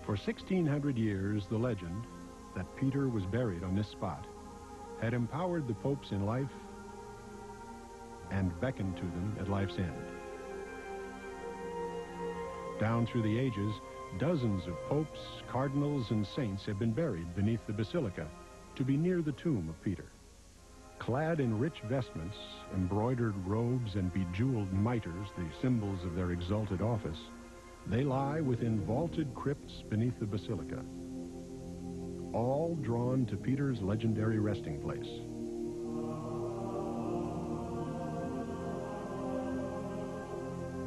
For 1,600 years, the legend that Peter was buried on this spot had empowered the popes in life and beckoned to them at life's end. Down through the ages, dozens of popes, cardinals, and saints have been buried beneath the basilica to be near the tomb of Peter. Clad in rich vestments, embroidered robes, and bejeweled mitres, the symbols of their exalted office, they lie within vaulted crypts beneath the basilica, all drawn to Peter's legendary resting place.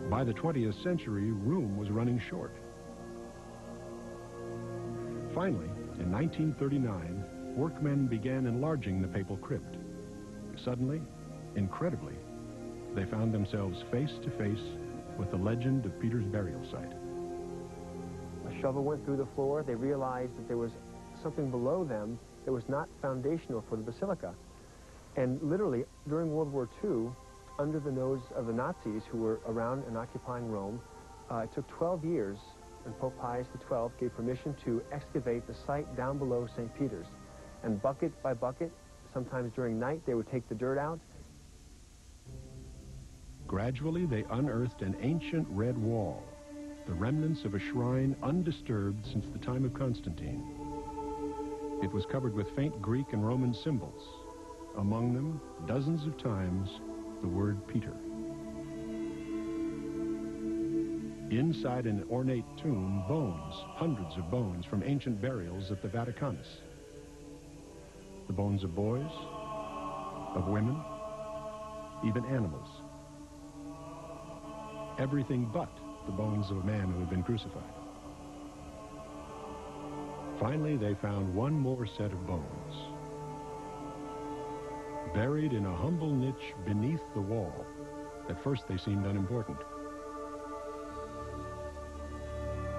By the 20th century, room was running short. Finally, in 1939, workmen began enlarging the papal crypt. Suddenly, incredibly, they found themselves face to face with the legend of Peter's burial site. A shovel went through the floor. They realized that there was something below them that was not foundational for the basilica. And literally, during World War II, under the nose of the Nazis who were around and occupying Rome, it took 12 years, and Pope Pius XII gave permission to excavate the site down below St. Peter's. And bucket by bucket, sometimes during night, they would take the dirt out. Gradually, they unearthed an ancient red wall, the remnants of a shrine undisturbed since the time of Constantine. It was covered with faint Greek and Roman symbols. Among them, dozens of times, the word Peter. Inside an ornate tomb, bones, hundreds of bones from ancient burials at the Vaticanus. The bones of boys, of women, even animals. Everything but the bones of a man who had been crucified. Finally, they found one more set of bones. Buried in a humble niche beneath the wall. At first they seemed unimportant.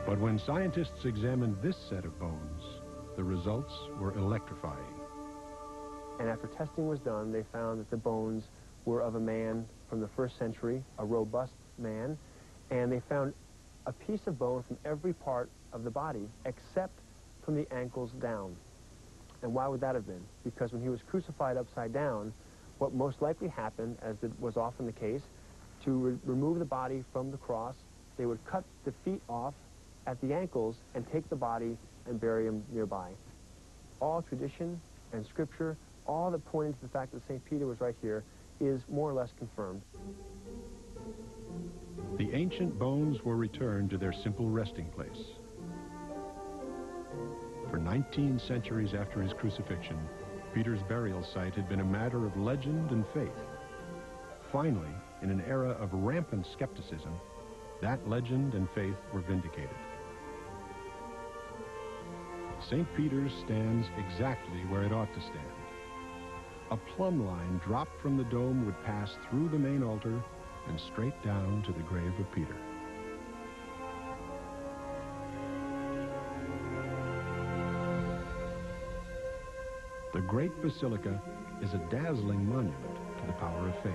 But when scientists examined this set of bones, the results were electrifying. And after testing was done, they found that the bones were of a man from the 1st century, a robust man, and they found a piece of bone from every part of the body except from the ankles down. And why would that have been? Because when he was crucified upside down, what most likely happened, as was often the case, to remove the body from the cross, they would cut the feet off at the ankles and take the body and bury him nearby. All tradition and scripture, all that pointed to the fact that St. Peter was right here, is more or less confirmed. The ancient bones were returned to their simple resting place. For 19 centuries after his crucifixion, Peter's burial site had been a matter of legend and faith. Finally, in an era of rampant skepticism, that legend and faith were vindicated. St. Peter's stands exactly where it ought to stand. A plumb line dropped from the dome would pass through the main altar and straight down to the grave of Peter. The great basilica is a dazzling monument to the power of faith.